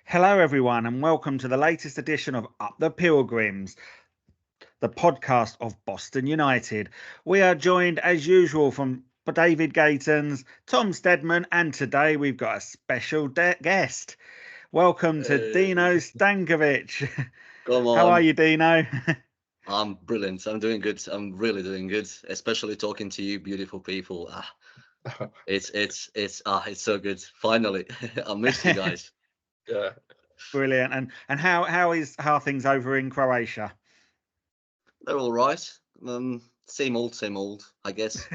Hello, everyone, and welcome to the latest edition of Up the Pilgrims, the podcast of Boston United. We are joined, as usual, from David Gatons, Tom Stedman, and today we've got a special guest. Welcome to Dino Hey, Stankovic. come How are on. you, Dino? I'm brilliant. I'm doing good. I'm really doing good, especially talking to you beautiful people. It's so good. Finally. I missed you guys. Yeah, Brilliant. And how are things over in Croatia? They're all right. Same old, I guess.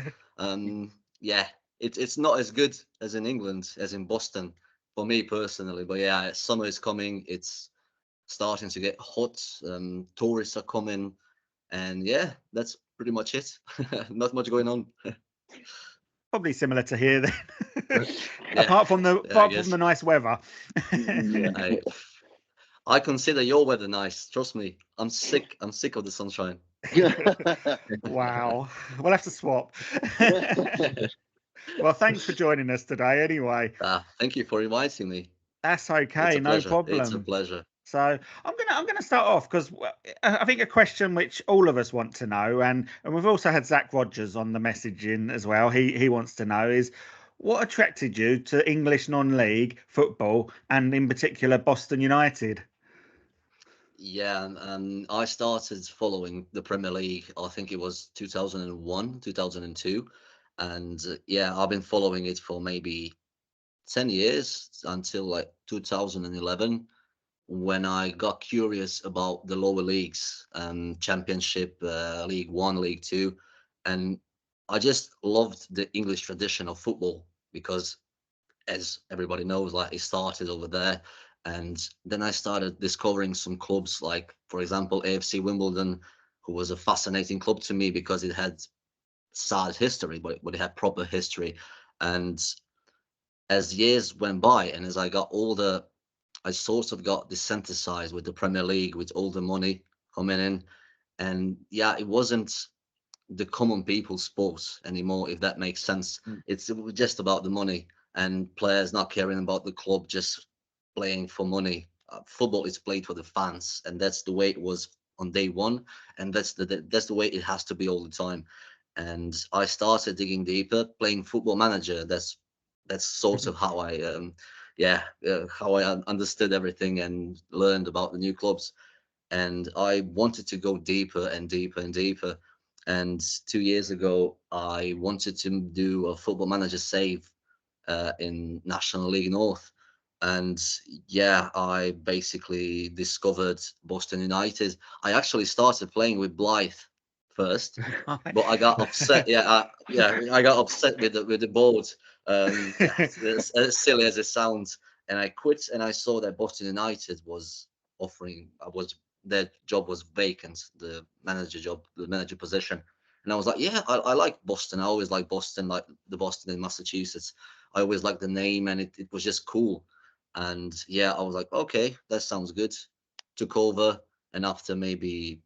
Yeah, it's not as good as in England, as in Boston, for me personally. But yeah, summer is coming. It's starting to get hot. Tourists are coming, and yeah, that's pretty much it. Not much going on. Probably similar to here then. Yeah, apart from the yeah, I apart from guess. the nice weather. yeah, I consider your weather nice. Trust me. I'm sick. I'm sick of the sunshine. Wow. We'll have to swap. Well, thanks for joining us today anyway. Thank you for inviting me. That's It's okay, a no pleasure. It's a problem. pleasure. So I'm gonna start off because I think a question which all of us want to know, and we've also had Zach Rogers on the messaging as well. He wants to know is what attracted you to English non-league football and in particular Boston United? Yeah, I started following the Premier League. I think it was 2001, 2002, and yeah, I've been following it for maybe 10 years until like 2011 when I got curious about the lower leagues, Championship, League One, League Two, and I just loved the English tradition of football because, as everybody knows, like it started over there. And then I started discovering some clubs, like, for example, AFC Wimbledon, who was a fascinating club to me because it had sad history, but it had proper history. And as years went by and as I got older, I sort of got desensitized with the Premier League, with all the money coming in. And yeah, it wasn't the common people's sport anymore, if that makes sense. mm, It was just about the money and players not caring about the club, just playing for money. Football is played for the fans, and that's the way it was on day one, and that's the way it has to be all the time. And I started digging deeper, playing Football Manager. That's sort of how I how I understood everything and learned about the new clubs. And I wanted to go deeper and deeper and deeper. And 2 years ago, I wanted to do a Football Manager save in National League North. And yeah, I basically discovered Boston United. I actually started playing with Blythe first, but I got upset. I got upset with the board. As silly as it sounds, and I quit. And I saw that Boston United was offering. I was Their job was vacant, the manager job, the manager position. And I was like, yeah, I like Boston. I always like Boston, like the Boston in Massachusetts. I always liked the name, and it was just cool. And yeah, I was like, okay, that sounds good. Took over, and after maybe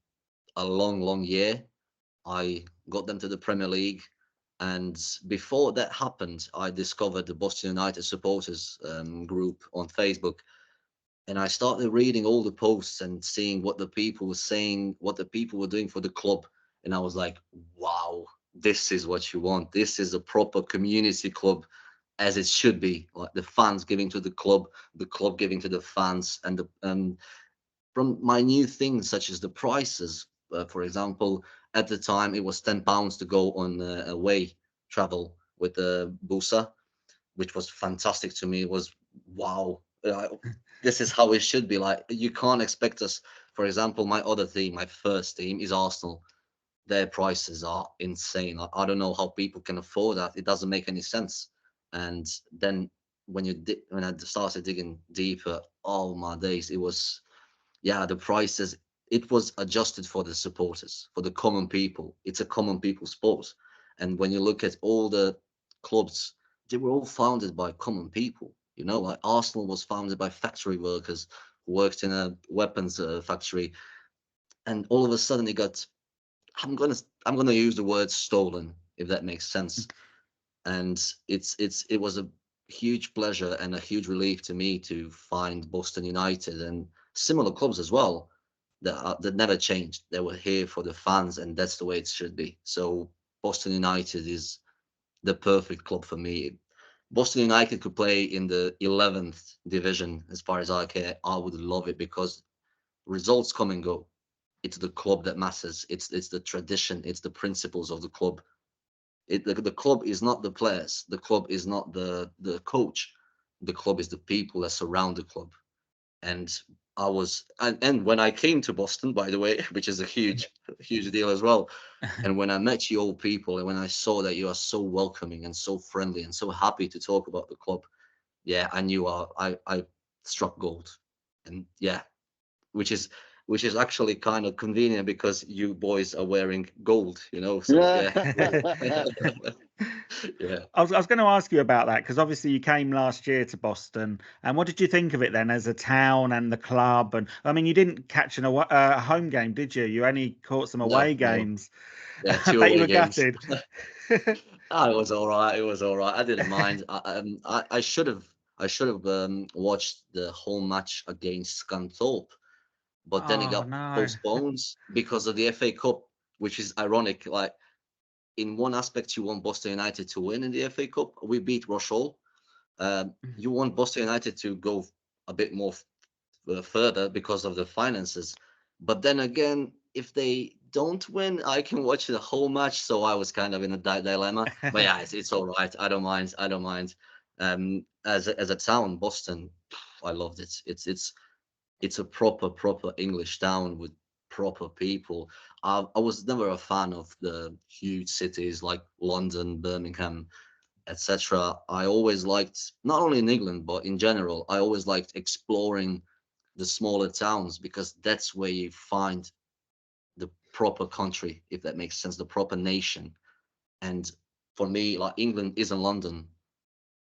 a long year, I got them to the Premier League. And before that happened, I discovered the Boston United supporters group on Facebook. And I started reading all the posts and seeing what the people were saying, what the people were doing for the club. And I was like, wow, this is what you want. This is a proper community club as it should be. Like the fans giving to the club giving to the fans, and from minute things such as the prices. For example, at the time it was £10 to go on away travel with the Busa, which was fantastic to me. It was wow. This is how it should be. Like you can't expect us. For example, my other team, my first team, is Arsenal. Their prices are insane. I don't know how people can afford that. It doesn't make any sense. And then when I started digging deeper, oh my days, it was yeah, the prices. It was adjusted for the supporters, for the common people. It's a common people sport. And when you look at all the clubs, they were all founded by common people. You know, like Arsenal was founded by factory workers who worked in a weapons factory, and all of a sudden it got. I'm gonna use the word stolen, if that makes sense. And it was a huge pleasure and a huge relief to me to find Boston United and similar clubs as well that never changed. They were here for the fans, and that's the way it should be. So Boston United is the perfect club for me. Boston United could play in the 11th division, as far as I care. I would love it because results come and go. It's the club that matters. It's the tradition. It's the principles of the club. The club is not the players. The club is not the coach. The club is the people that surround the club. And and when I came to Boston, by the way, which is a huge deal as well. And when I met you all people, and when I saw that you are so welcoming and so friendly and so happy to talk about the club, yeah, I knew I struck gold. And yeah, which is which is actually kind of convenient because you boys are wearing gold, So yeah, yeah. I was going to ask you about that because obviously you came last year to Boston, and what did you think of it then as a town and the club? And I mean, you didn't catch a home game, did you? You only caught some away No, no. games. Yeah, I two bet you away were games. gutted. Ah, it was all right. It was all right. I didn't mind. I should have watched the home match against Scunthorpe, but then it Oh got no. postponed because of the FA Cup, which is ironic. Like in one aspect, you want Boston United to win in the FA Cup. We beat Rochelle. You want Boston United to go a bit more further because of the finances. But then again, if they don't win, I can watch the whole match. So I was kind of in a dilemma. But yeah, it's all right. I don't mind. I don't mind. As a town, Boston, I loved it. It's a proper English town with proper people. I was never a fan of the huge cities like London, Birmingham, etc. I always liked, not only in England but in general, I always liked exploring the smaller towns because that's where you find the proper country, if that makes sense, the proper nation. And for me, like England isn't London,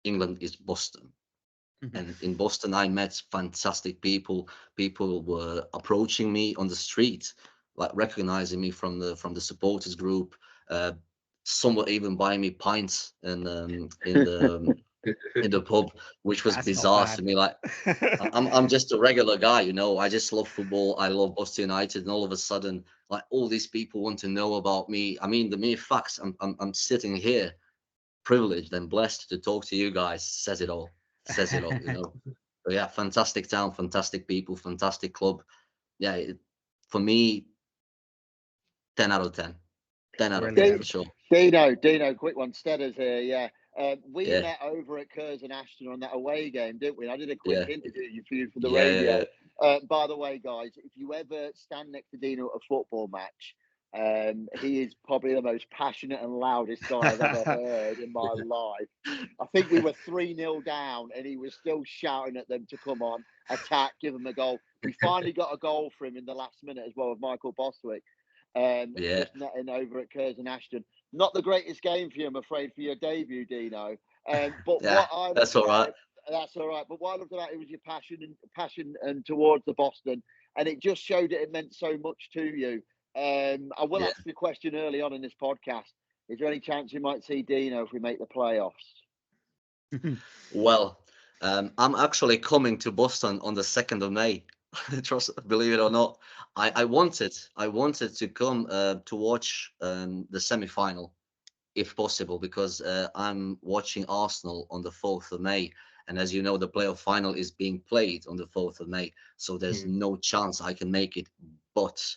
England is Boston. And in Boston, I met fantastic people. People were approaching me on the street, like recognizing me from the supporters group. Uh, some were even buying me pints in the pub, which was That's not bizarre to bad. me. Like I'm just a regular guy, I just love football. I love Boston United, and all of a sudden, like all these people want to know about me. I mean, the mere facts I'm sitting here, privileged and blessed to talk to you guys, says it all. Says it all. So yeah, fantastic town, fantastic people, fantastic club. Yeah, for me, 10 out of 10. 10 out of 10 for Brilliant. sure. Dino, quick one. Stedders here. Yeah. We Yeah, met over at Curzon Ashton on that away game, didn't we? I did a quick yeah, interview for you for the yeah, yeah, radio. By the way, guys, if you ever stand next to Dino at a football match, he is probably the most passionate and loudest guy I've ever heard in my life. I think we were 3-0 down and he was still shouting at them to come on, attack, give them a goal. We finally got a goal for him in the last minute as well with Michael Bostwick. yeah, Just netting over at Curzon Ashton. Not the greatest game for you, I'm afraid, for your debut, Dino. But yeah. what I That's loved all about right. it, that's all right. But what I loved about it was your passion and towards the Boston, and it just showed that it meant so much to you. I will Yeah. ask the question early on in this podcast. Is there any chance we might see Dino if we make the playoffs? Well, I'm actually coming to Boston on the 2nd of May. Believe it or not, I wanted to come to watch the semi-final if possible because I'm watching Arsenal on the 4th of May, and as you know, the playoff final is being played on the 4th of May, so there's no chance I can make it. But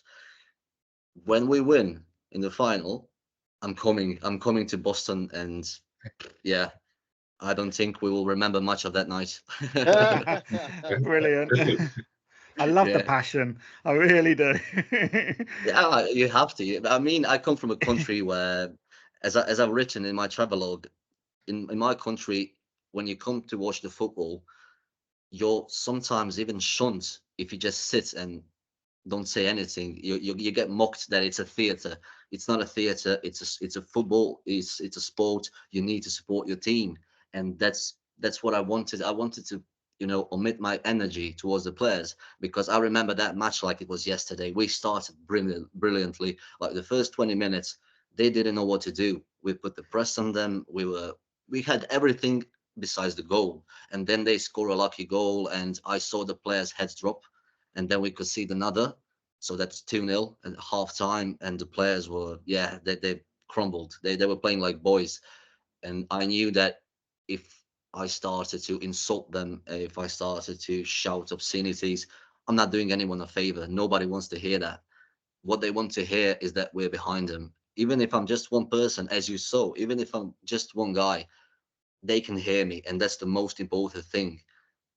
when we win in the final, I'm coming. I'm coming to Boston, and yeah, I don't think we will remember much of that night. Brilliant. I love the Yeah, passion. I really do. yeah, you have to. I mean, I come from a country where, as I've written in my travelogue, in my country, when you come to watch the football, you're sometimes even shunned if you just sit and don't say anything. You get mocked that it's a theater. It's not a theater. It's a football. It's a sport. You need to support your team, and that's what I wanted. I wanted to omit my energy towards the players because I remember that match like it was yesterday. We started brilliantly. Like the first 20 minutes, they didn't know what to do. We put the press on them. We had everything besides the goal. And then they score a lucky goal, and I saw the players' heads drop, and then we could see another. So that's 2-0 at half time, and the players were, yeah, they crumbled. They were playing like boys. And I knew that if I started to insult them, if I started to shout obscenities, I'm not doing anyone a favor. Nobody wants to hear that. What they want to hear is that we're behind them. Even if I'm just one person, as you saw, even if I'm just one guy, they can hear me, and that's the most important thing.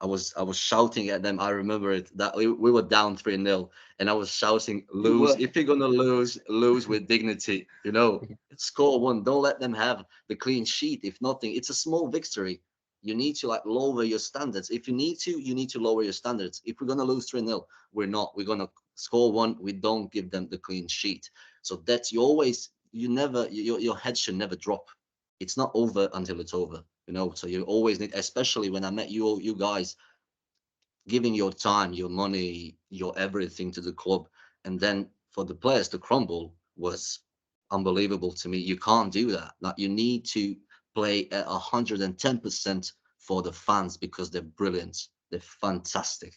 I was shouting at them. I remember it that we were down 3-0, and I was shouting, You "Lose! were. If you're gonna lose, lose with dignity. You know, score one. Don't let them have the clean sheet. If nothing, it's a small victory. You need to like lower your standards. If you need to lower your standards. If we're gonna lose 3-0, we're not. We're gonna score one. We don't give them the clean sheet. So that's you never your head should never drop. It's not over until it's over. You know, so you always need, especially when I met you guys, giving your time, your money, your everything to the club, and then for the players to crumble was unbelievable to me. You can't do that. Like, you need to play at 110% for the fans because they're brilliant. They're fantastic.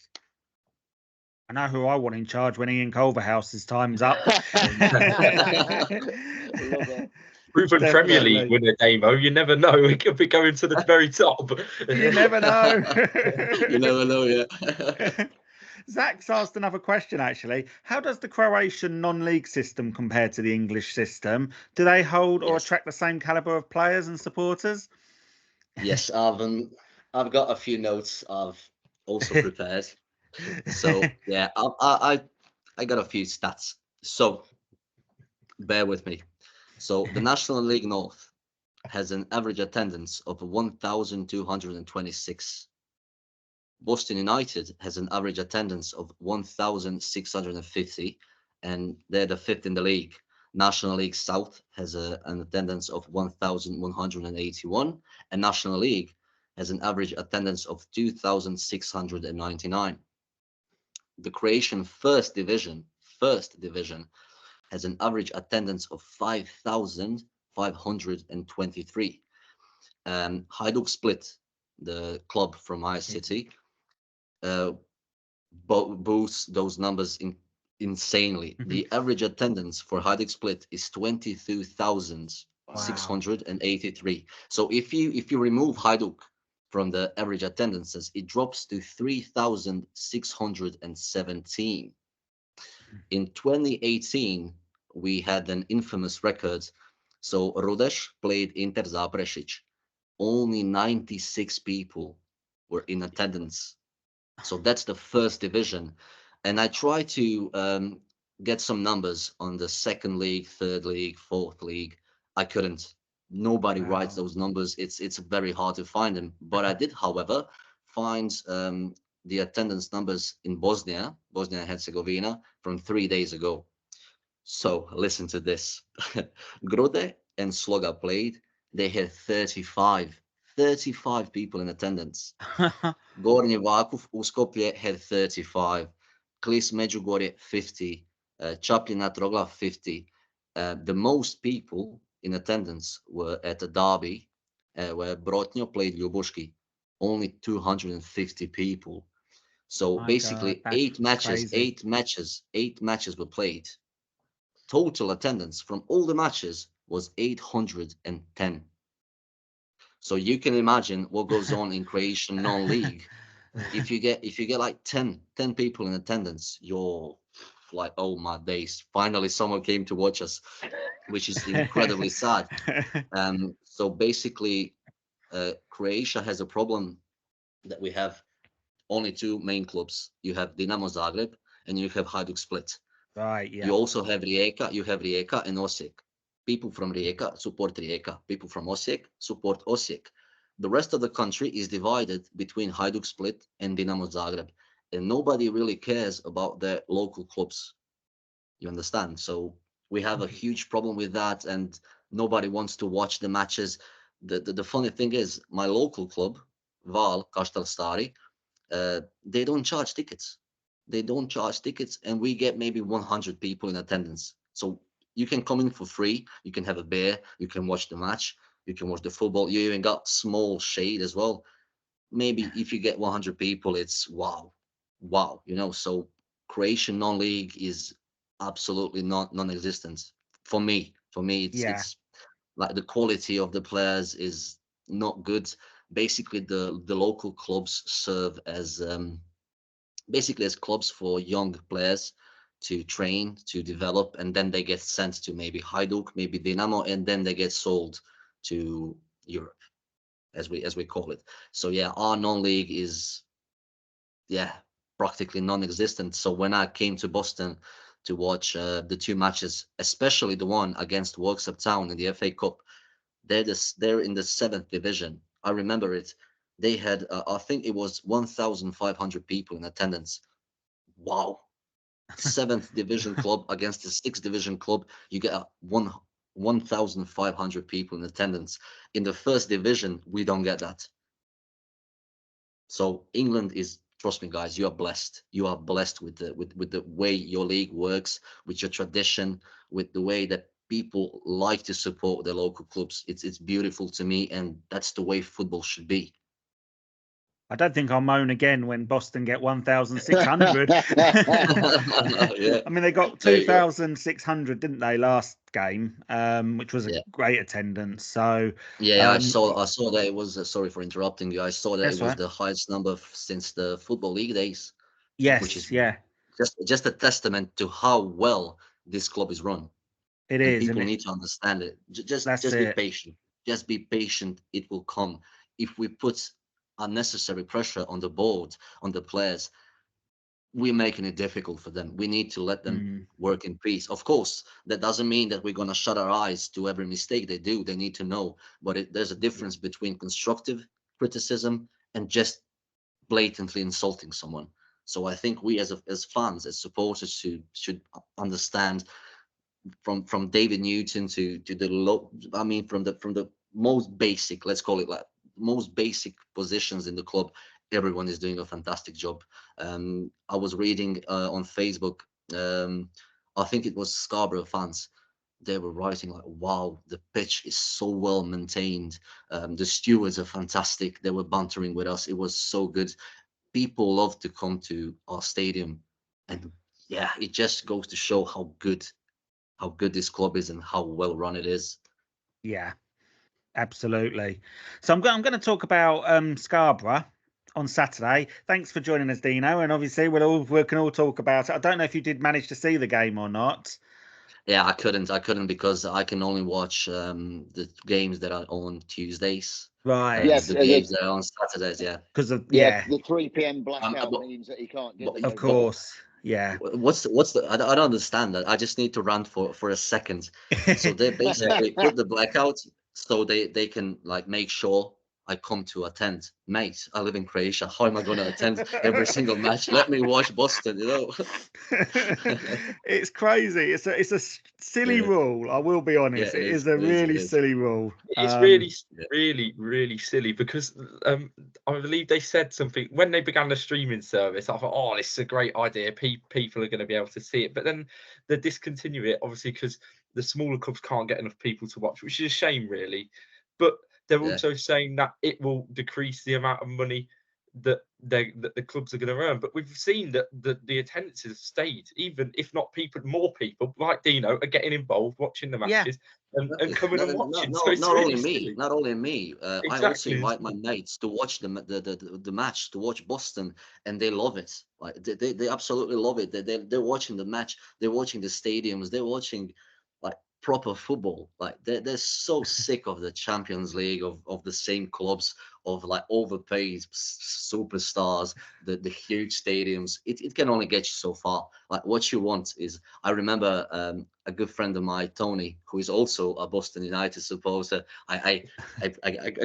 I know who I want in charge when Ian Culverhouse's time's up. Love it. Proven Premier Definitely. League winner, Damo. You never know. We could be going to the very top. You never know. You never know, yeah. Zach's asked another question, actually. How does the Croatian non-league system compare to the English system? Do they hold or Yes. attract the same caliber of players and supporters? Yes, I've got a few notes I've also prepared. So yeah, I got a few stats. So bear with me. So the National League North has an average attendance of 1,226. Boston United has an average attendance of 1,650, and they're the fifth in the league. National League South has an attendance of 1,181, and National League has an average attendance of 2,699. The Croatian first division has an average attendance of 5,523. Hajduk Split, the club from my city, boosts those numbers insanely. The average attendance for Hajduk Split is 22,683. So if you remove Hajduk from the average attendances, it drops to 3,617. In 2018, we had an infamous record. So Rudeš played Inter Zaprešić. Only 96 people were in attendance. So that's the first division. And I try to get some numbers on the second league, third league, fourth league. I couldn't. Nobody writes those numbers. It's very hard to find them. But I did, however, find the attendance numbers in Bosnia and Herzegovina from 3 days ago. So listen to this. Grode and Sloga played. They had 35 people in attendance. Gornji Vakuf u Skopje had 35. Klis Međugorje 50. Čapljina Troglav 50. The most people in attendance were at a derby where Brotnjo played Ljubuški. Only 250 people. So My basically, God, that's eight matches were played. Total attendance from all the matches was 810. So you can imagine what goes on in Croatian non-league. If you get like 10 people in attendance, you're like, oh my days, finally someone came to watch us, which is incredibly sad. So basically, Croatia has a problem that we have only two main clubs. You have Dinamo Zagreb and you have Hajduk Split. Right, yeah. You also have Rijeka and Osijek. People from Rijeka support Rijeka. People from Osijek support Osijek. The rest of the country is divided between Hajduk Split and Dinamo Zagreb, and nobody really cares about their local clubs. You understand? So we have a huge problem with that, and nobody wants to watch the matches. The funny thing is, my local club, Val Kaštel Stari, they don't charge tickets. And we get maybe 100 people in attendance. So you can come in for free, you can have a beer, you can watch the match, You can watch the football. You even got small shade as well. Maybe if you get 100 people, it's wow, wow. So Croatian non-league is absolutely non-existent for me. For me, Yeah. it's like the quality of the players is not good. Basically, the local clubs serve as basically as clubs for young players to train, to develop, and then they get sent to maybe Hajduk, maybe Dinamo, and then they get sold to Europe, as we call it. So yeah, our non-league is practically non-existent. So when I came to Boston to watch the two matches, especially the one against Worksop Town in the FA Cup, they're in the 7th division. I remember it. They had I think it was 1,500 people in attendance. Wow. 7th division club against the 6th division club, you get 1,500 people in attendance. In the 1st division, we don't get that. So England is, trust me, guys, you are blessed. You are blessed with the way your league works, with your tradition, with the way that people like to support their local clubs. It's beautiful to me, and that's the way football should be. I don't think I'll moan again when Boston get 1,600. Yeah. I mean, they got There you go. 2,600, didn't they, last game, which was a Yeah. great attendance. So Yeah, I saw that it was. Sorry for interrupting you. I saw that That's it was right. the highest number since the Football League days, which Yes, is yeah, just a testament to how well this club is run. it And is, people need to understand it. that's Just be it. patient. Just be patient. It will come. If we put unnecessary pressure on the board, on the players, we're making it difficult for them. We need to let them Mm, work in peace. Of course, that doesn't mean that we're going to shut our eyes to every mistake they do. They need to know. But there's a difference between constructive criticism and just blatantly insulting someone. So I think we as fans, as supporters, should understand from David Newton to the low. I mean, from the most basic, let's call it like most basic positions in the club, everyone is doing a fantastic job. I was reading on Facebook. I think it was Scarborough fans. They were writing like, "Wow, the pitch is so well maintained. The stewards are fantastic. They were bantering with us. It was so good. People love to come to our stadium, and yeah, it just goes to show how good this club is and how well run it is." yeah, absolutely. So I'm going to talk about Scarborough on Saturday. Thanks for joining us, Dino. And obviously, we can all talk about it. I don't know if you did manage to see the game or not. Yeah, I couldn't because I can only watch the games that are on Tuesdays Right. and Yes, the games that are on Saturdays. Yeah. Because of, yeah, yeah, the 3 p.m. Um, blackout but, means that he can't get but, the of most out. course. Yeah. what's the I don't understand that. I just need to rant for a second. So they Yeah. basically put the blackout so they can like make sure I come to attend. Mate, I live in Croatia. How am I going to attend every single match? Let me watch Boston, you know. It's crazy. It's a silly Yeah, rule. I will be yeah, honest. it It is. is a It is. It really is. silly rule. It's really, Yeah. really, really silly because I believe they said something when they began the streaming service. I thought, oh, this is a great idea. People are going to be able to see it, but then they discontinue it, obviously, because the smaller clubs can't get enough people to watch, which is a shame, really. But they're Yeah. also saying that it will decrease the amount of money that the clubs are going to earn. But we've seen that the attendances have stayed, even if not more people like Dino are getting involved, watching the Yeah. matches and No, coming no, and no, no, watching. So it's not really only me, silly. not only me. I also Exactly. invite my mates to watch the match, to watch Boston, and they love it. Like they absolutely love it. They're watching the match. They're watching the stadiums. They're watching like proper football. Like they're so sick of the Champions League, of the same clubs, of like overpaid superstars, the huge stadiums. It can only get you so far. Like what you want is, I remember a good friend of mine, Tony, who is also a Boston United supporter. I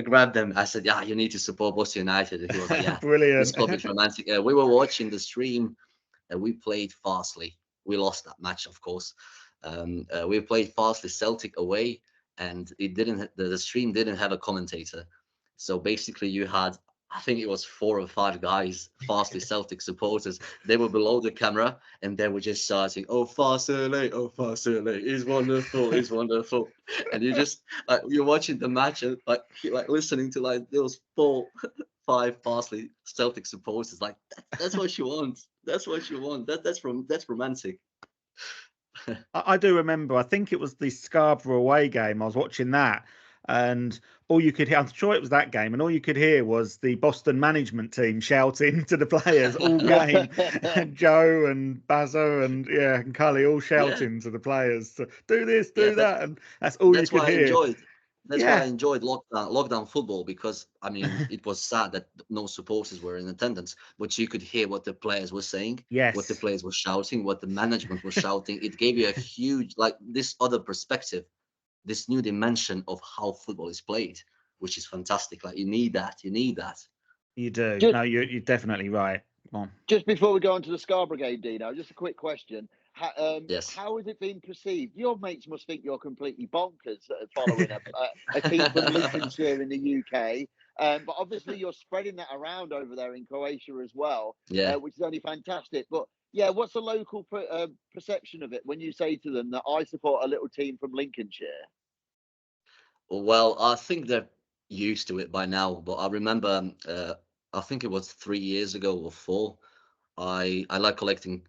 grabbed him. I said, "Yeah, you need to support Boston United." And he was like, "Yeah, this Brilliant. club is romantic." We were watching the stream, and we played Fastly. We lost that match, of course. We played Fastly Celtic away, and it didn't. The stream didn't have a commentator. So basically, you had I think it was 4 or 5 guys, Fastly Celtic supporters. They were below the camera and they were just shouting, "Oh, Fastly, oh, Fastly, he's wonderful, he's wonderful." And you just like you're watching the match and like listening to like those 4, 5 Fastly Celtic supporters. Like that's what you want. That's what you want. That's romantic. I do remember, I think it was the Scarborough away game. I was watching that, and all you could hear, I'm sure it was that game, and all you could hear was the Boston management team shouting to the players all game. Joe and Bazza and Cully all Yeah, shouting to the players to do this, yeah. do that, and that's all you That's could why I hear. enjoyed. That's why I Yeah, enjoyed lockdown football because I mean it was sad that no supporters were in attendance, but you could hear what the players were saying, what the yes, players were shouting, what the management was shouting. It gave you a huge like this other perspective, this new dimension of how football is played, which is fantastic. Like you need that. You need that. you do. Just, No, you're definitely right. Come on. just before we go on to the Scarborough game, Dino, just a quick question. Yes. How has it been perceived? Your mates must think you're completely bonkers following a team from Lincolnshire in the UK. But obviously, you're spreading that around over there in Croatia as well, Yeah. which is only fantastic. But yeah, what's the local perception of it when you say to them that I support a little team from Lincolnshire? Well, I think they're used to it by now, but I remember, I think it was 3 years ago or 4. I like collecting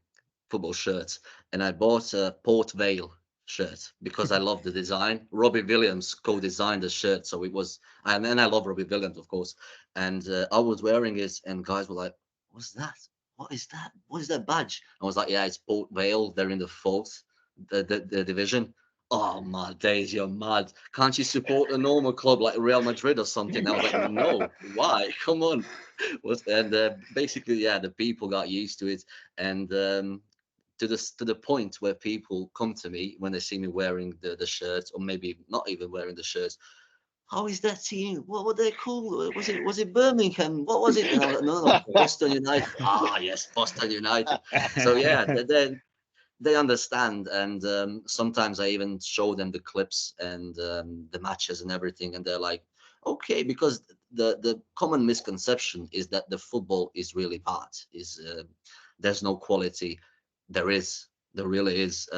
football shirts, and I bought a Port Vale shirt because I love the design. Robbie Williams co-designed the shirt, so it was, and I love Robbie Williams, of course. And I was wearing it, and guys were like, "What's that? What is that? What is that badge?" I was like, "Yeah, it's Port Vale. They're in the fourth, the division." Oh my days, you're mad. Can't you support a normal club like Real Madrid or something? I was like, no, why? Come on. And basically, yeah, the people got used to it. And to the point where people come to me when they see me wearing the shirt, or maybe not even wearing the shirt. How is that team? What were they called? Was it Birmingham? What was it? And I was like, no, Boston United. Ah, yes, Boston United. So yeah, they understand, and sometimes I even show them the clips and the matches and everything, and they're like, okay, because the common misconception is that the football is really bad, is there's no quality. There really is.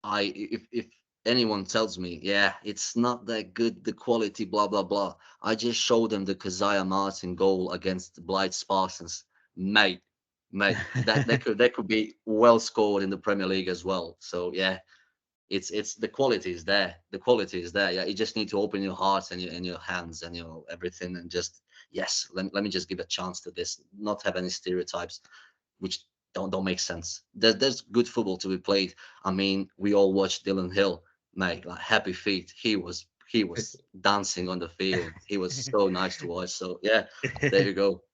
If anyone tells me, yeah, it's not that good, the quality, blah blah blah, I just show them the Keziah Martin goal against the Blythe Spartans, mate. Mate, that could be well scored in the Premier League as well. So yeah, it's the quality is there. The quality is there. Yeah, you just need to open your heart and your hands and your everything and just yes, let me just give a chance to this. Not have any stereotypes, which don't make sense. There's good football to be played. I mean, we all watched Dylan Hill, mate. Like happy feet. He was dancing on the field. He was so nice to watch. So yeah, there you go.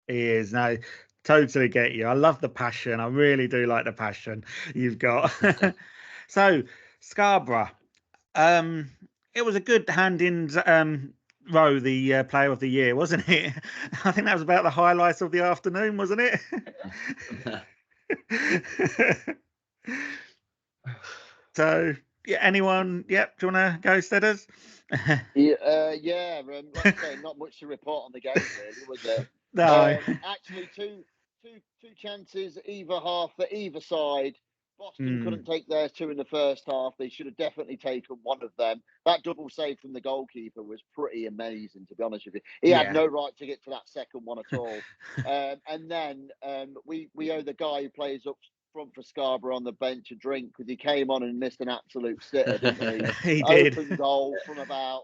He is. No, totally get you. I love the passion. I really do like the passion you've got. So, Scarborough, um, it was a good hand in row, the player of the year, wasn't it? I think that was about the highlights of the afternoon, wasn't it? So, yeah, anyone? Yep. Do you want to go, Stedders? Yeah. Like I say, not much to report on the game, really, was it? No. Actually, two chances either half for either side. Boston Mm, couldn't take theirs two in the first half. They should have definitely taken one of them. That double save from the goalkeeper was pretty amazing, to be honest with you. He had yeah. no right to get to that second one at all. And then we owe the guy who plays up front for Scarborough on the bench a drink because he came on and missed an absolute sitter, didn't he? He did. Open goal from about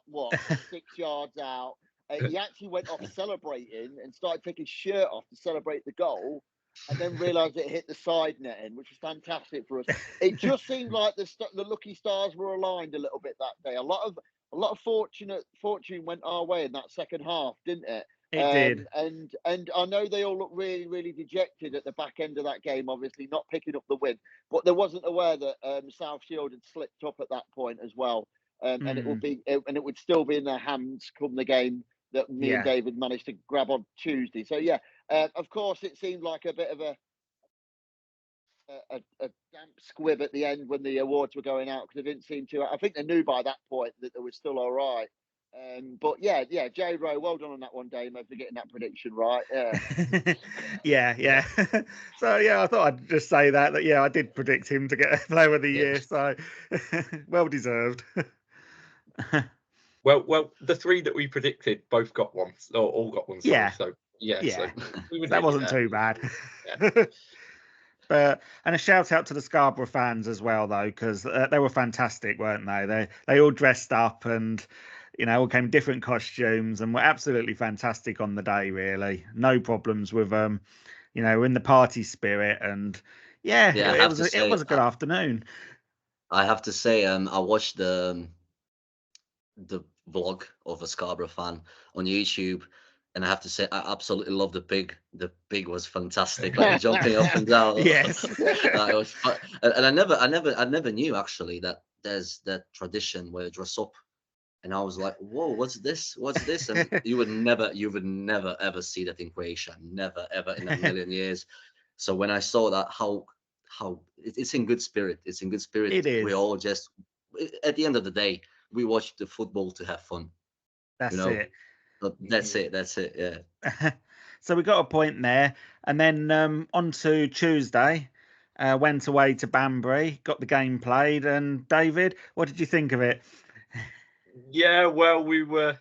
6 yards out. He actually went off celebrating and started taking his shirt off to celebrate the goal, and then realised it hit the side netting, which was fantastic for us. It just seemed like the lucky stars were aligned a little bit that day. A lot of fortune went our way in that second half, didn't it? It did. And I know they all looked really, really dejected at the back end of that game, obviously not picking up the win. But they wasn't aware that South Shield had slipped up at that point as well. And it would still be in their hands come the game that me and Yeah. David managed to grab on Tuesday. So yeah, of course it seemed like a bit of a damp squib at the end when the awards were going out because they didn't seem to. I think they knew by that point that they were still all right. But yeah, J Rowe, well done on that one, Damo, for getting that prediction right. Yeah. So yeah, I thought I'd just say that yeah, I did predict him to get Player of the Year, so well deserved. Well, the three that we predicted both got one, or all got one. Sorry. Yeah. So yeah. So that wasn't too bad. Yeah. And a shout out to the Scarborough fans as well, though, because they were fantastic, weren't they? They all dressed up and all came different costumes and were absolutely fantastic on the day. Really, no problems with in the party spirit, and it was a good afternoon. I have to say, I watched the vlog of a Scarborough fan on YouTube, and I have to say I absolutely love the pig. The pig was fantastic, like jumping up and down. Yes. It was fun. And I never knew actually that there's that tradition where you dress up, and I was like, whoa, what's this? And you would never ever see that in Croatia, never ever in a million years. So when I saw that, how it's in good spirit. It's in good spirit. It is. We all just, at the end of the day, we watch the football to have fun. That's it. But that's it. Yeah. So we got a point there, and then on to Tuesday, went away to Banbury, got the game played, and David, what did you think of it? Yeah, well, we were.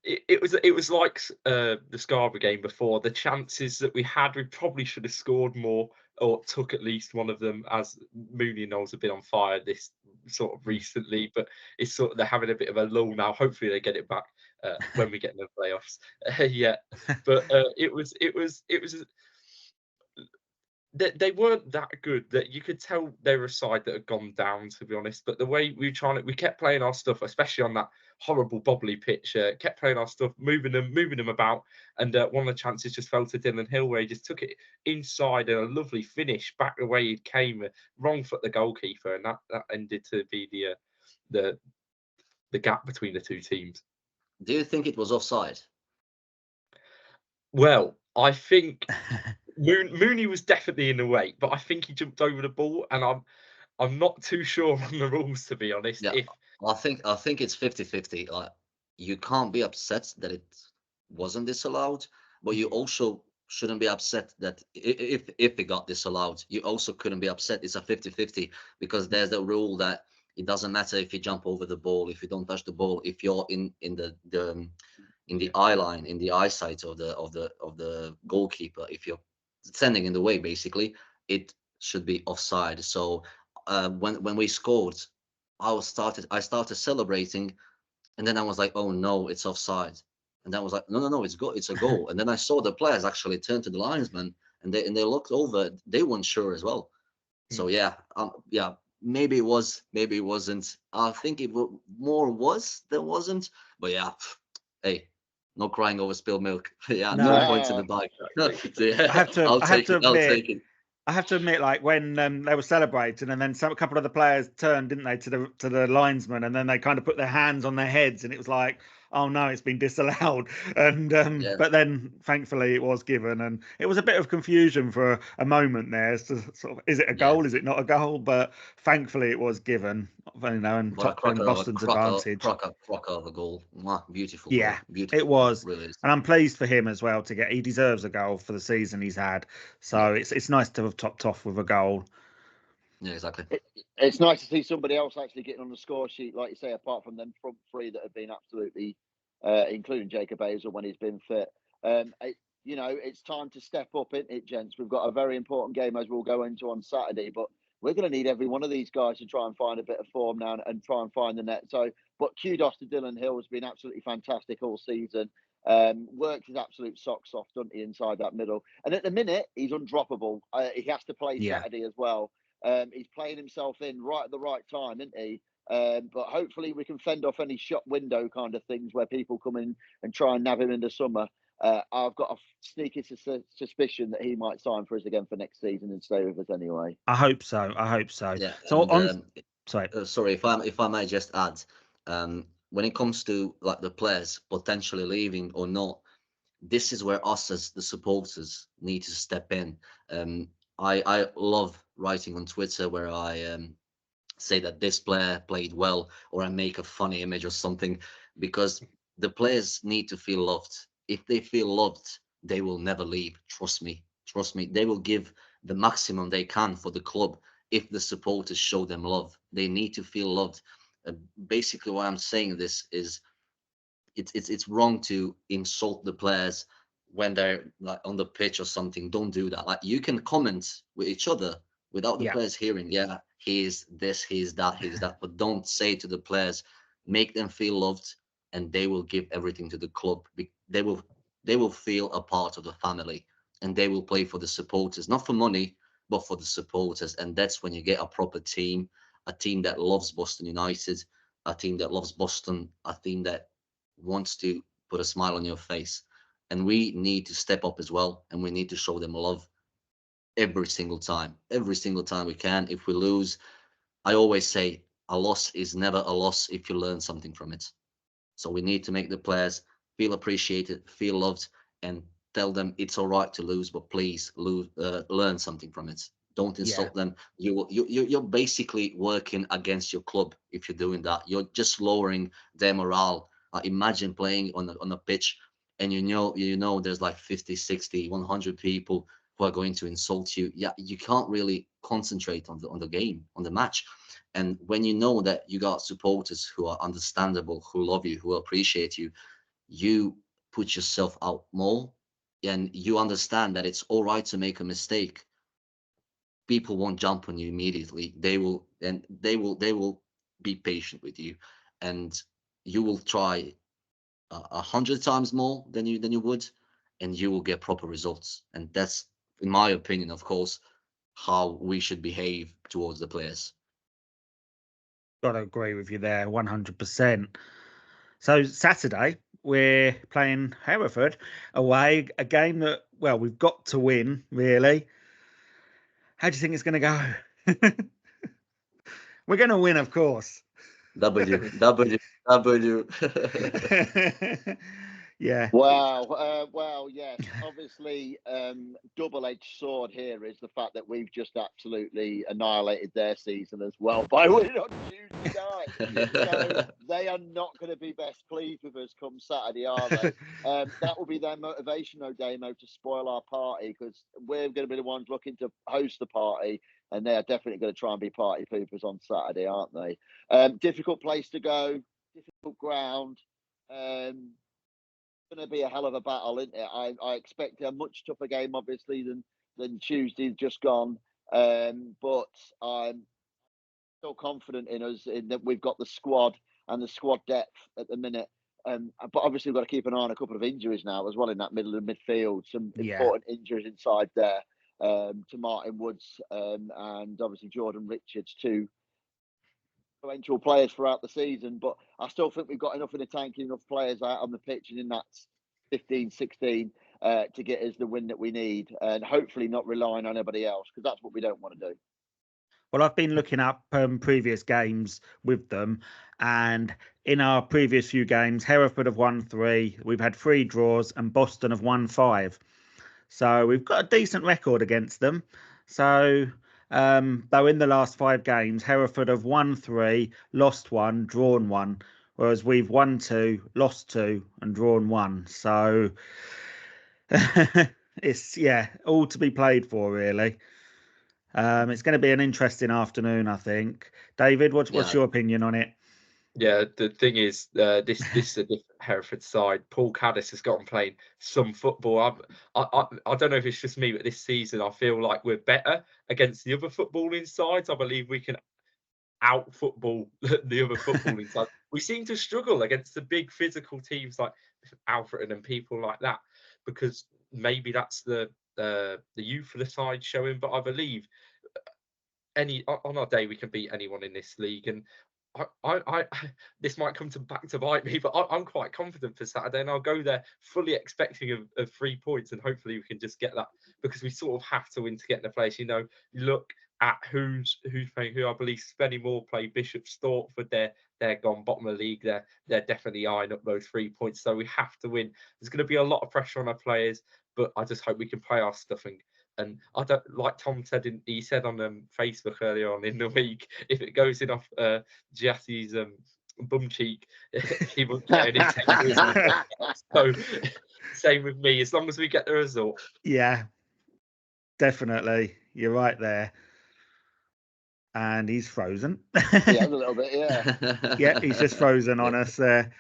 It was like the Scarborough game before. The chances that we had, we probably should have scored more or took at least one of them, as Mooney and Knowles have been on fire this sort of recently. But it's sort of, they're having a bit of a lull now. Hopefully they get it back when we get in the playoffs. Yeah, but it was. They weren't that good. That you could tell they were a side that had gone down, to be honest. But the way we kept playing our stuff, especially on that horrible bobbly pitch. Kept playing our stuff, moving them about, and one of the chances just fell to Dylan Hill, where he just took it inside and a lovely finish back the way he came, wrong foot the goalkeeper, and that ended to be the gap between the two teams. Do you think it was offside? Well, I think Mooney was definitely in the way, but I think he jumped over the ball, and I'm not too sure on the rules, to be honest. Yeah, I think it's 50-50. Like, you can't be upset that it wasn't disallowed, but you also shouldn't be upset that if it got disallowed, you also couldn't be upset. It's a 50-50 because there's a rule that it doesn't matter if you jump over the ball, if you don't touch the ball, if you're in the eye line, in the eyesight of the goalkeeper, if you're standing in the way, basically, it should be offside. So when we scored, I started celebrating, and then I was like, oh no, it's offside. And then I was like, no, it's a goal. And then I saw the players actually turn to the linesman, and they looked over. They weren't sure as well. So yeah, maybe it was, maybe it wasn't. I think it more was than wasn't. But yeah, hey, no crying over spilled milk. Yeah, no points in the bag. I have to I have to admit, like when they were celebrating, and then a couple of the players turned, didn't they, to the linesman, and then they kind of put their hands on their heads, and it was like, oh no, it's been disallowed. And but then thankfully it was given, and it was a bit of confusion for a moment there as to sort of, is it a goal, is it not a goal? But thankfully it was given, and top in Boston's advantage. Crocker of a goal. Beautiful. Yeah, goal. Beautiful. It was. Really is. And I'm pleased for him as well to get. He deserves a goal for the season he's had. So it's nice to have topped off with a goal. Yeah, exactly. It's nice to see somebody else actually getting on the score sheet, like you say, apart from them front three that have been absolutely, including Jacob Hazel when he's been fit. It's time to step up, isn't it, gents? We've got a very important game as we'll go into on Saturday, but we're going to need every one of these guys to try and find a bit of form now and try and find the net. So, but kudos to Dylan Hill, has been absolutely fantastic all season. Worked his absolute socks off, doesn't he, inside that middle? And at the minute, he's undroppable. He has to play Saturday as well. He's playing himself in right at the right time, isn't he? But hopefully we can fend off any shop window kind of things where people come in and try and nab him in the summer. I've got a sneaky suspicion that he might sign for us again for next season and stay with us anyway. I hope so. Yeah. So sorry, if I might just add, when it comes to like the players potentially leaving or not, this is where us as the supporters need to step in. I love writing on Twitter where I say that this player played well, or I make a funny image or something. because the players need to feel loved. If they feel loved, they will never leave. Trust me. Trust me. They will give the maximum they can for the club if the supporters show them love. They need to feel loved. Basically, why I'm saying this is it's wrong to insult the players when they're like on the pitch or something. Don't do that. Like, you can comment with each other without the Yeah. players hearing. Yeah, he's this, he's that, he's that. But don't say to the players. Make them feel loved, and they will give everything to the club. They will feel a part of the family, and they will play for the supporters, not for money, but for the supporters. And that's when you get a proper team, a team that loves Boston United, a team that loves Boston, a team that wants to put a smile on your face. And we need to step up as well, and we need to show them love every single time we can. If we lose, I always say a loss is never a loss if you learn something from it. So we need to make the players feel appreciated, feel loved, and tell them it's all right to lose, but please learn something from it. Don't Yeah. insult them. You're basically working against your club if you're doing that. You're just lowering their morale. Imagine playing on a pitch, and you know there's like 50, 60, 100 people who are going to insult you. Yeah, you can't really concentrate on the game, on the match. And when you know that you got supporters who are understandable, who love you, who appreciate you, you put yourself out more, and you understand that it's all right to make a mistake. People won't jump on you immediately. They will be patient with you, and you will try 100 times more than you would, and you will get proper results. And that's, in my opinion, of course, how we should behave towards the players. Gotta agree with you there, 100%. So Saturday we're playing Hereford away, a game that, well, we've got to win. Really, how do you think it's going to go? We're going to win, of course. W, W, W. Yeah, Well, yes. Obviously, double-edged sword here is the fact that we've just absolutely annihilated their season as well by winning on Tuesday night. So they are not going to be best pleased with us come Saturday, are they? That will be their motivation, though, Damo, to spoil our party, because we're going to be the ones looking to host the party, and they are definitely going to try and be party poopers on Saturday, aren't they? Difficult place to go, difficult ground. Going to be a hell of a battle, isn't it? I expect a much tougher game, obviously, than Tuesday just gone. But I'm still confident in us, in that we've got the squad and the squad depth at the minute. But obviously, we've got to keep an eye on a couple of injuries now as well in that middle of midfield. Some Yeah. important injuries inside there, to Martin Woods, and obviously Jordan Richards too. Influential players throughout the season, but I still think we've got enough in the tank, enough players out on the pitch and in that 15, 16 to get us the win that we need, and hopefully not relying on anybody else, because that's what we don't want to do. well, I've been looking up previous games with them, and in our previous few games, Hereford have won 3, we've had 3 draws, and Boston have won 5. So we've got a decent record against them. So, though in the last 5 games, Hereford have won 3, lost 1, drawn 1, whereas we've won 2, lost 2, and drawn 1. So it's, yeah, all to be played for, really. It's going to be an interesting afternoon, I think. David, what's Yeah. your opinion on it? Yeah, the thing is, this is a different Hereford side. Paul Caddis has gotten playing some football. I don't know if it's just me, but this season I feel like we're better against the other footballing sides. I believe we can out football the other footballing side. We seem to struggle against the big physical teams like Alfreton and people like that, because maybe that's the youth of the side showing. But I believe on our day we can beat anyone in this league, and I this might come back to bite me, but I'm quite confident for Saturday, and I'll go there fully expecting of 3 points, and hopefully we can just get that, because we sort of have to win to get in the place. You know, look at who's playing who. I believe Spennymoor play Bishop Stortford. They're gone bottom of the league. They're definitely eyeing up those 3 points, so we have to win. There's going to be a lot of pressure on our players, but I just hope we can play our stuff. And I don't, like Tom said, he said on Facebook earlier on in the week, if it goes in off Jassie's bum cheek. He won't get anything. So same with me. As long as we get the result. Yeah, definitely. You're right there. And he's frozen. Yeah, a little bit. Yeah. Yeah, he's just frozen on us there.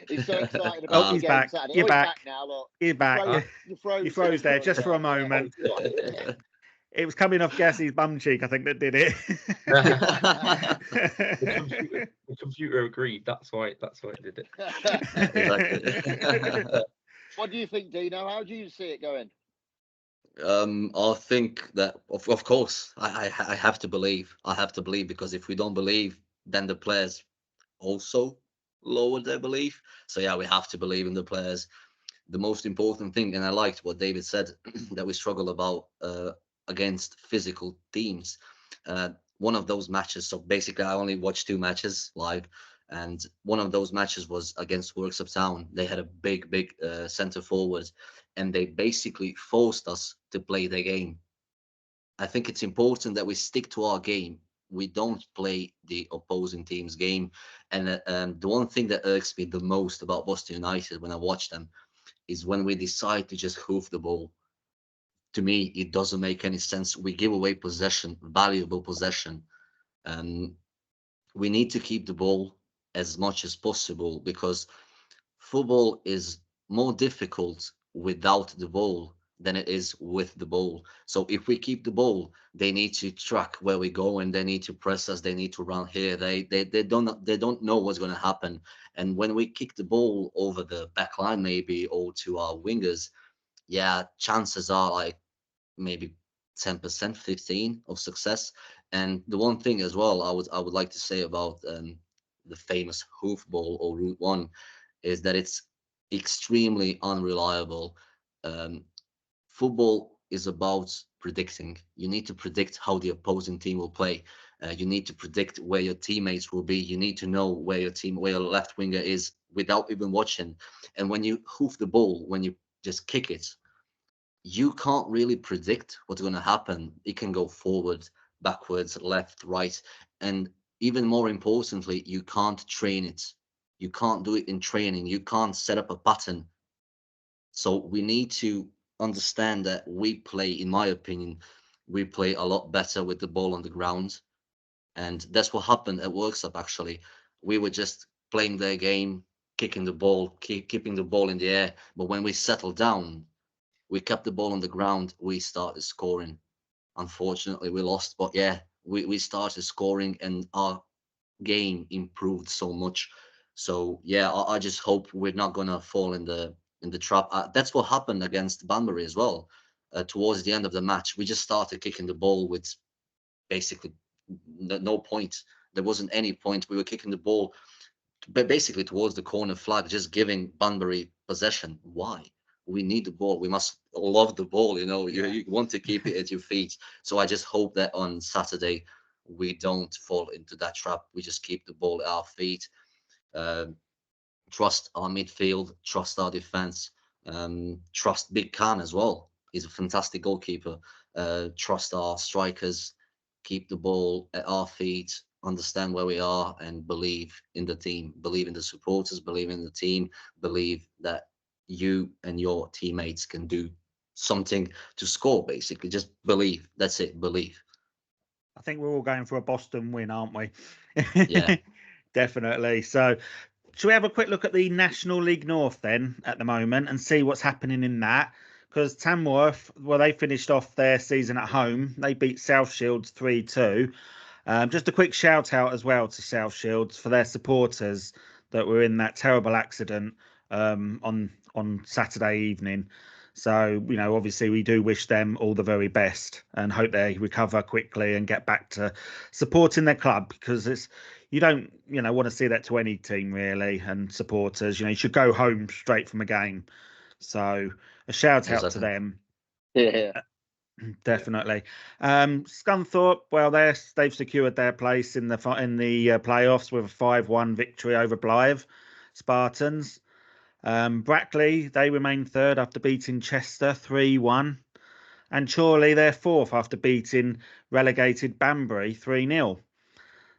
He's so excited about the he's game back. Saturday. You're he's back. now. Look, You're back. you froze there just for a moment. It was coming off Gassie's bum cheek, I think, that did it. The computer agreed. That's why it did it. Exactly. What do you think, Dino? How do you see it going? I think that of course I have to believe. I have to believe, because if we don't believe, then the players also lower their belief. So yeah, we have to believe in the players. The most important thing, and I liked what David said, that we struggle about against physical teams. One of those matches, so basically I only watched 2 matches live, and one of those matches was against Works of Town. They had a big centre forward, and they basically forced us to play their game. I think it's important that we stick to our game. We don't play the opposing team's game. And the one thing that irks me the most about Boston United when I watch them is when we decide to just hoof the ball. To me, it doesn't make any sense. We give away possession, valuable possession. We need to keep the ball as much as possible, because football is more difficult without the ball than it is with the ball. So if we keep the ball, they need to track where we go, and they need to press us. They need to run here. They don't know what's going to happen. And when we kick the ball over the back line, maybe, or to our wingers, yeah, chances are like maybe 10%, 15 of success. And the one thing as well I would like to say about the famous hoofball or route one is that it's extremely unreliable. Football is about predicting. You need to predict how the opposing team will play. You need to predict where your teammates will be. You need to know where your left winger is without even watching. And when you hoof the ball, when you just kick it, you can't really predict what's going to happen. It can go forward, backwards, left, right. And even more importantly, you can't train it. You can't do it in training. You can't set up a pattern. So we need to understand that we play, in my opinion, we play a lot better with the ball on the ground. And that's what happened at Worksop, actually. We were just playing their game, kicking the ball, keeping the ball in the air. But when we settled down, we kept the ball on the ground, we started scoring. Unfortunately, we lost, but yeah, we started scoring, and our game improved so much. So yeah, I just hope we're not gonna fall in the trap. That's what happened against Banbury as well. Towards the end of the match, we just started kicking the ball with basically no point. There wasn't any point. We were kicking the ball, but basically towards the corner flag, just giving Banbury possession. Why? We need the ball. We must love the ball. You want to keep it at your feet. So I just hope that on Saturday we don't fall into that trap. We just keep the ball at our feet. Trust our midfield. Trust our defense. Trust Big Khan as well. He's a fantastic goalkeeper. Trust our strikers. Keep the ball at our feet. Understand where we are, and believe in the team. Believe in the supporters. Believe in the team. Believe that you and your teammates can do something to score. Basically, just believe. That's it. Believe. I think we're all going for a Boston win, aren't we? Yeah. Definitely. So should we have a quick look at the National League North then at the moment and see what's happening in that? Because Tamworth, well, they finished off their season at home. They beat South Shields 3-2. Just a quick shout out as well to South Shields for their supporters that were in that terrible accident on Saturday evening. So, obviously we do wish them all the very best and hope they recover quickly and get back to supporting their club, because you don't, want to see that to any team really, and supporters, you should go home straight from a game. So a shout out to them. Yeah. Definitely. Scunthorpe, well, they've secured their place in the playoffs with a 5-1 victory over Blythe Spartans. Brackley, they remain third after beating Chester 3-1. And Chorley, they're fourth after beating relegated Banbury 3-0.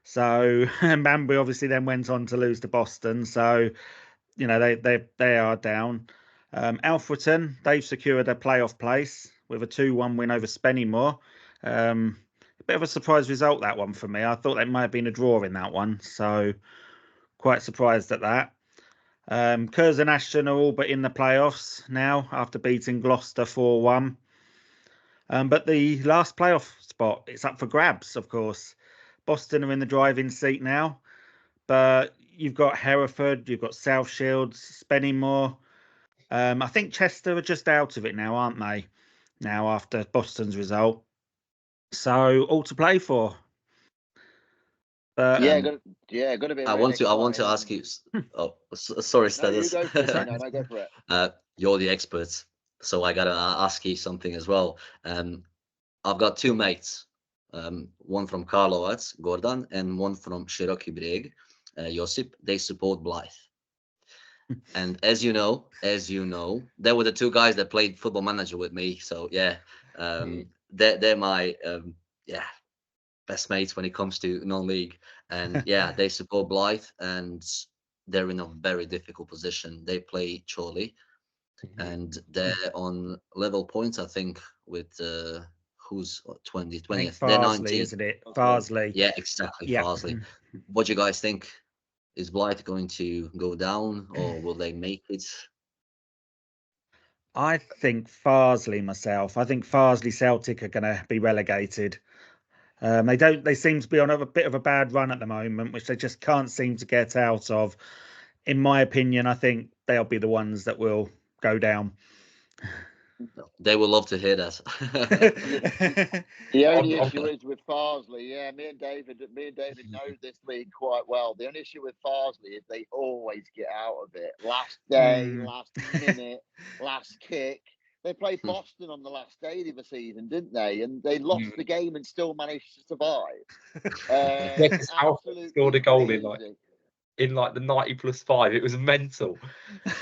So and Banbury obviously then went on to lose to Boston. So they are down. Alfreton, they've secured a playoff place with a 2-1 win over Spennymoor. A bit of a surprise result, that one, for me. I thought there might have been a draw in that one, so quite surprised at that. Curzon and Ashton are all but in the playoffs now after beating Gloucester 4-1. But the last playoff spot, it's up for grabs, of course. Boston are in the driving seat now, but you've got Hereford, you've got South Shields, Spennymoor. I think Chester are just out of it now, aren't they? Now after Boston's result, so all to play for. But gonna be. I want to ask you. Oh, sorry, Stedders. No, you go for it. No, go for it. You're the experts, so I gotta ask you something as well. I've got two mates, one from Karlovac, Gordon, and one from Široki Brijeg, Josip. They support Blythe. And as you know, they were the two guys that played Football Manager with me. So yeah, they're my best mates when it comes to non-league. And yeah, they support Blythe, and they're in a very difficult position. They play Chorley, and they're on level points, I think, with who's 20th. They're 19, isn't it? Farsley. Yeah, exactly. Yeah. Farsley. What do you guys think? Is Blythe going to go down, or will they make it? I think Farsley myself. I think Farsley Celtic are going to be relegated. They seem to be on a bit of a bad run at the moment, which they just can't seem to get out of. In my opinion, I think they'll be the ones that will go down. They will love to hear that. The only issue is with Farsley. Yeah, me and David know this league quite well. The only issue with Farsley is they always get out of it. Last day, last minute, last kick. They played Boston on the last day of the season, didn't they? And they lost the game and still managed to survive. Alfred scored a goal in the 90+5. It was mental.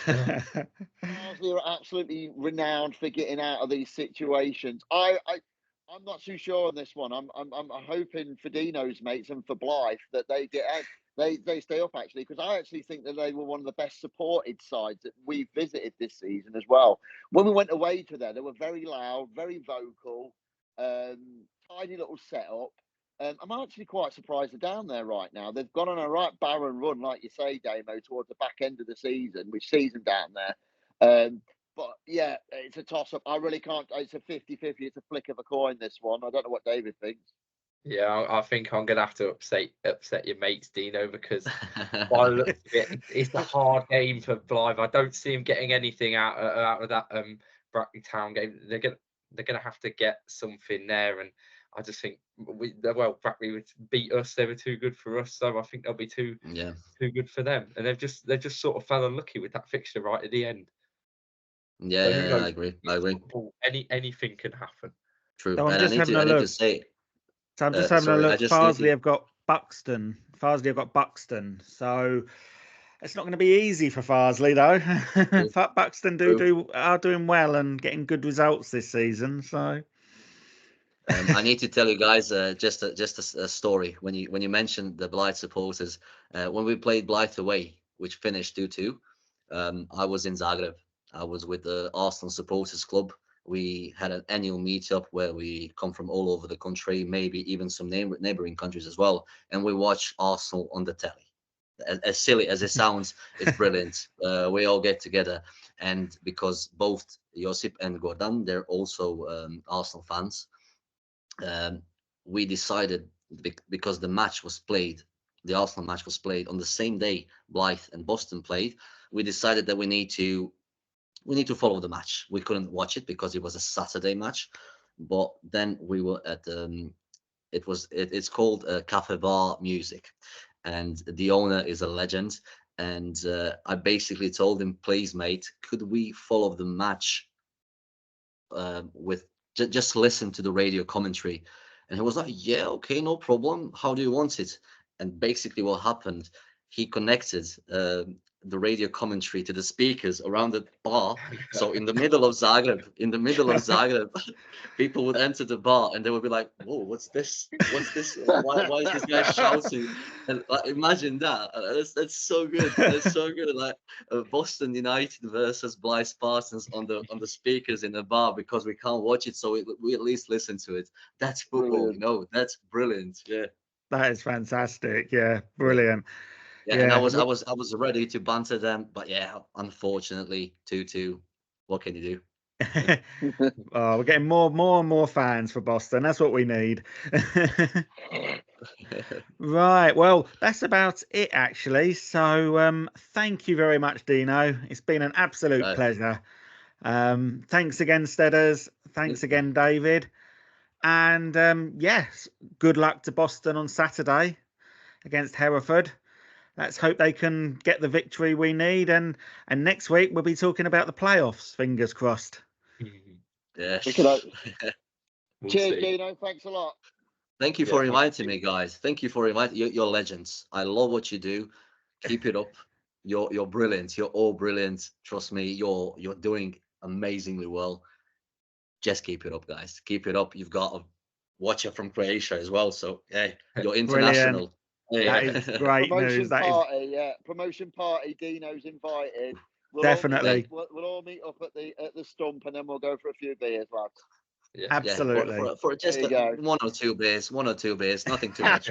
Farsley are absolutely renowned for getting out of these situations. I'm not too sure on this one. I'm hoping for Dino's mates and for Blythe that they get out. They stay up, actually, because I actually think that they were one of the best supported sides that we visited this season as well. When we went away to there, they were very loud, very vocal, tiny little setup. I'm actually quite surprised they're down there right now. They've gone on a right barren run, like you say, Damo, towards the back end of the season, which sees them down there. But yeah, it's a toss-up. I really can't. It's a 50-50. It's a flick of a coin, this one. I don't know what David thinks. Yeah, I think I'm going to have to upset your mates, Dino, because by the looks of it, it's a hard game for Blythe. I don't see him getting anything out of that Brackley Town game. They're going to have to get something there, and I just think Brackley would beat us. They were too good for us, so I think they'll be too good for them. And they just sort of fell unlucky with that fixture right at the end. Yeah, I agree. Anything can happen. True. So I'm just having a look. So I'm just having a look. Farsley have got Buxton. So it's not going to be easy for Farsley, though. Buxton are doing well and getting good results this season. So I need to tell you guys just a story. When you mentioned the Blythe supporters, when we played Blythe away, which finished 2-2, I was in Zagreb. I was with the Arsenal Supporters Club. We had an annual meetup where we come from all over the country, maybe even some neighboring countries as well, and we watch Arsenal on the telly. As silly as it sounds, it's brilliant. We all get together, and because both Josip and Gordon, they're also Arsenal fans, we decided, because the Arsenal match was played on the same day Blythe and Boston played, we decided that we need to follow the match. We couldn't watch it because it was a Saturday match, but then we were at it's called Cafe Bar Music, and the owner is a legend. And I basically told him, please, mate, could we follow the match with just listen to the radio commentary? And he was like, yeah, okay, no problem. How do you want it? And basically what happened, he connected the radio commentary to the speakers around the bar. So in the middle of Zagreb, people would enter the bar and they would be like, "Whoa, what's this? What's this? Why is this guy shouting?" And like, imagine that. That's so good. That's so good. Like Boston United versus Blythe Spartans on the speakers in the bar because we can't watch it, so we at least listen to it. That's football, Brilliant. you know. That's brilliant. Yeah. That is fantastic. Yeah, brilliant. Yeah, and I was ready to banter them, but yeah, unfortunately, 2-2. What can you do? Oh, we're getting more and more fans for Boston. That's what we need. Right. Well, that's about it, actually. So, thank you very much, Dino. It's been an absolute pleasure. Thanks again, Stedders. Thanks again, David. And yes, good luck to Boston on Saturday against Hereford. Let's hope they can get the victory we need. And next week we'll be talking about the playoffs. Fingers crossed. Yeah. Cheers, see. Dino. Thanks a lot. Thank you for inviting me, guys. Thank you for inviting. You're legends. I love what you do. Keep it up. You're brilliant. You're all brilliant. Trust me. You're doing amazingly well. Just keep it up, guys. Keep it up. You've got a watcher from Croatia as well. So hey, you're international. That is great news. Promotion party. Dino's invited. Definitely. We'll all meet up at the stump, and then we'll go for a few beers, lads. Yeah. Absolutely. For just one or two beers, nothing too much.